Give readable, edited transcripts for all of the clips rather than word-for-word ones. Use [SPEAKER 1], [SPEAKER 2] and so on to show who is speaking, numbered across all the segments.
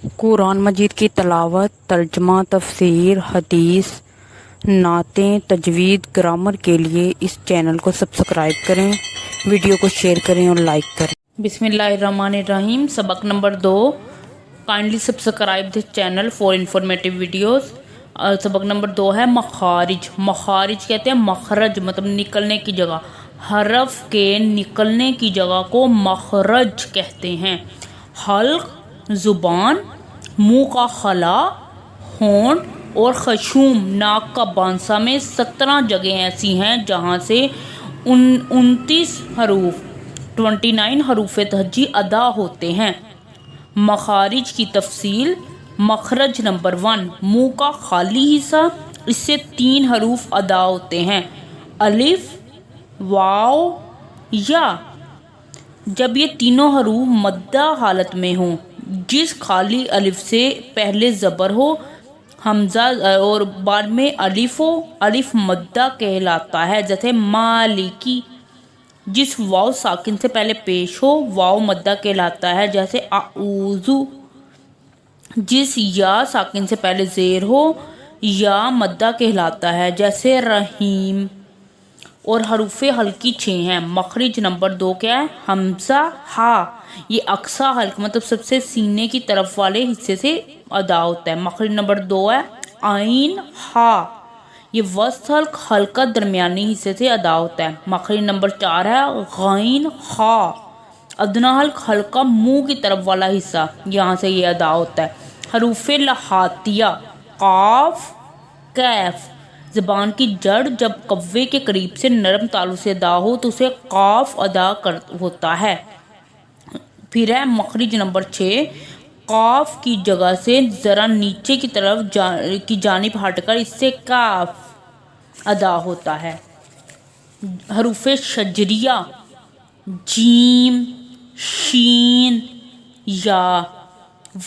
[SPEAKER 1] قرآن مجید کی تلاوت، ترجمہ، تفسیر، حدیث، نعتیں، تجوید، گرامر کے لیے اس چینل کو سبسکرائب کریں، ویڈیو کو شیئر کریں اور لائک کریں۔
[SPEAKER 2] بسم اللہ الرحمن الرحیم۔ سبق number 2، kindly subscribe this channel for informative videos. سبق نمبر 2 ہے مخارج۔ مخارج کہتے ہیں مخرج، مطلب نکلنے کی جگہ، حرف کے نکلنے کی جگہ کو مخرج کہتے ہیں۔ حلق زبان، منہ کا خلا، ہونٹ اور خشوم ناک کا بانسا میں 17 جگہیں ایسی ہیں جہاں سے 29 حروف تہجی ادا ہوتے ہیں۔ مخارج کی تفصیل۔ مخرج نمبر 1، منہ کا خالی حصہ، اس سے 3 حروف ادا ہوتے ہیں، الف، واو، یا۔ جب یہ تینوں حروف مدہ حالت میں ہوں، جس خالی الف سے پہلے زبر ہو، حمزہ اور بعد میں الف ہو، الف مدہ کہلاتا ہے، جیسے مالکی۔ جس واو ساکن سے پہلے پیش ہو، واو مدہ کہلاتا ہے، جیسے اعوذ۔ جس یا ساکن سے پہلے زیر ہو، یا مدہ کہلاتا ہے، جیسے رحیم۔ اور حروف حلقی 6 ہیں۔ مخرج نمبر 2 کیا ہے؟ حمزہ ہا، یہ اقصی حلق مطلب سب سے سینے کی طرف والے حصے سے ادا ہوتا ہے۔ مخرج نمبر 2 ہے عین ہا، یہ وسط حلق حلقہ درمیانی حصے سے ادا ہوتا ہے۔ مخرج نمبر 4 ہے غین خا، ادنا حلق حلقہ منہ کی طرف والا حصہ، یہاں سے یہ ادا ہوتا ہے۔ حروف لہاتیہ، قاف، کیف۔ زبان کی جڑ جب کوے کے قریب سے نرم تالو سے ادا ہو تو اسے قاف ادا ہوتا ہے۔ پھر ہے مخرج نمبر 6، قاف کی جگہ سے ذرا نیچے کی طرف کی جانب ہٹ کر اس سے کاف ادا ہوتا ہے۔ حروف شجریہ، جیم، شین، یا۔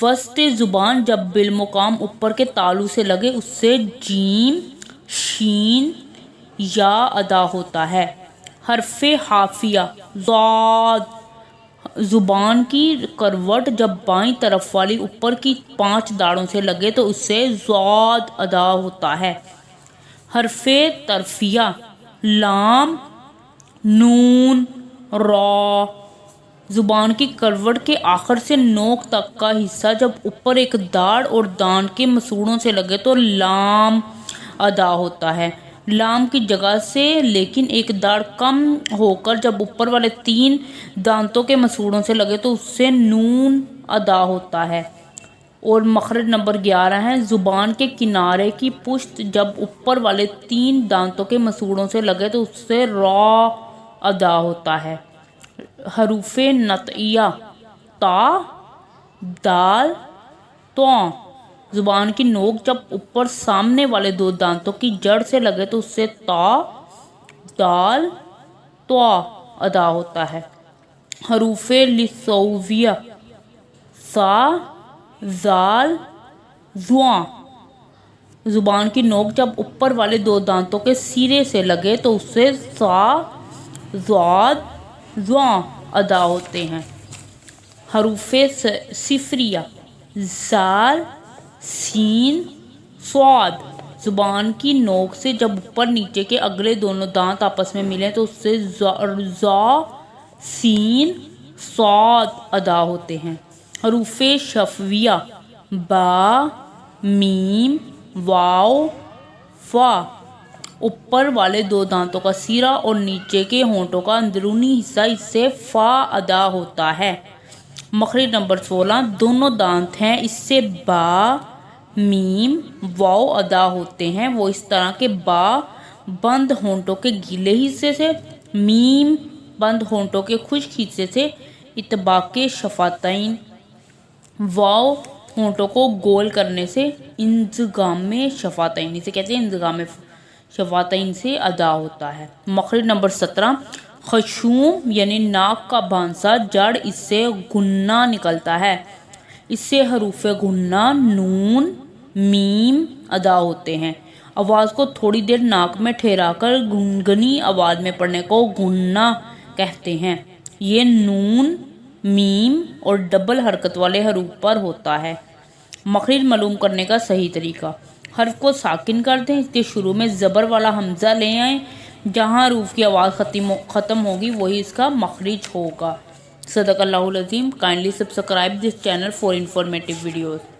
[SPEAKER 2] وسط زبان جب بالمقام اوپر کے تالو سے لگے اس سے جیم، شین، یا ادا ہوتا ہے۔ حرف حافیہ، ضاد۔ زبان کی کروٹ جب بائیں طرف والی اوپر کی 5 داڑوں سے لگے تو اس سے ضاد ادا ہوتا ہے۔ حرف طرفیہ، لام، نون، را۔ زبان کی کروٹ کے آخر سے نوک تک کا حصہ جب اوپر ایک داڑ اور دانت کے مسوڑوں سے لگے تو لام ادا ہوتا ہے۔ لام کی جگہ سے لیکن ایک داڑ کم ہو کر جب اوپر والے 3 دانتوں کے مسوڑوں سے لگے تو اس سے نون ادا ہوتا ہے۔ اور مخرج نمبر 11 ہے زبان کے کنارے کی پشت جب اوپر والے 3 دانتوں کے مسوڑوں سے لگے تو اس سے را ادا ہوتا ہے۔ حروف نطعیہ، تا، دال، طاء۔ زبان کی نوک جب اوپر سامنے والے 2 دانتوں کی جڑ سے لگے تو اس سے تا، دال، طاء ادا ہوتا ہے۔ حروف لثویہ، سا، زال، زواں۔ زبان کی نوک جب اوپر والے 2 دانتوں کے سرے سے لگے تو اس سے سا، زاد، زواں ادا ہوتے ہیں۔ حروف صفریہ، زال، سین، صاد۔ زبان کی نوک سے جب اوپر نیچے کے اگلے دونوں دانت آپس میں ملیں تو اس سے زا، سین، صاد ادا ہوتے ہیں۔ حروف شفویہ، با، میم، واو، فا۔ اوپر والے 2 دانتوں کا سرا اور نیچے کے ہونٹوں کا اندرونی حصہ اس سے فا ادا ہوتا ہے۔ مخرج نمبر 16، دونوں دانت ہیں، اس سے با، میم، واو ادا ہوتے ہیں، وہ اس طرح کہ با بند ہونٹوں کے گیلے حصے سے، میم بند ہونٹوں کے خشک حصے سے اطباق شفاتین، واو ہونٹوں کو گول کرنے سے انضمام شفاتین، اسے کہتے ہیں انضمام شفاتین سے ادا ہوتا ہے۔ مخرج نمبر 17، خشوم یعنی ناک کا بانسا جڑ اس سے غنہ نکلتا ہے، اس سے حروف غنہ نون، میم ادا ہوتے ہیں۔ آواز کو تھوڑی دیر ناک میں ٹھہرا کر گنگنی آواز میں پڑھنے کو غنہ کہتے ہیں۔ یہ نون، میم اور ڈبل حرکت والے حروف پر ہوتا ہے۔ مخرج معلوم کرنے کا صحیح طریقہ، حرف کو ساکن کر دیں، اس کے شروع میں زبر والا حمزہ لے آئیں، جہاں حروف کی آواز ختم ہوگی وہی اس کا مخرج ہوگا۔ صدق اللہ العظیم۔ Kindly subscribe this channel for informative videos.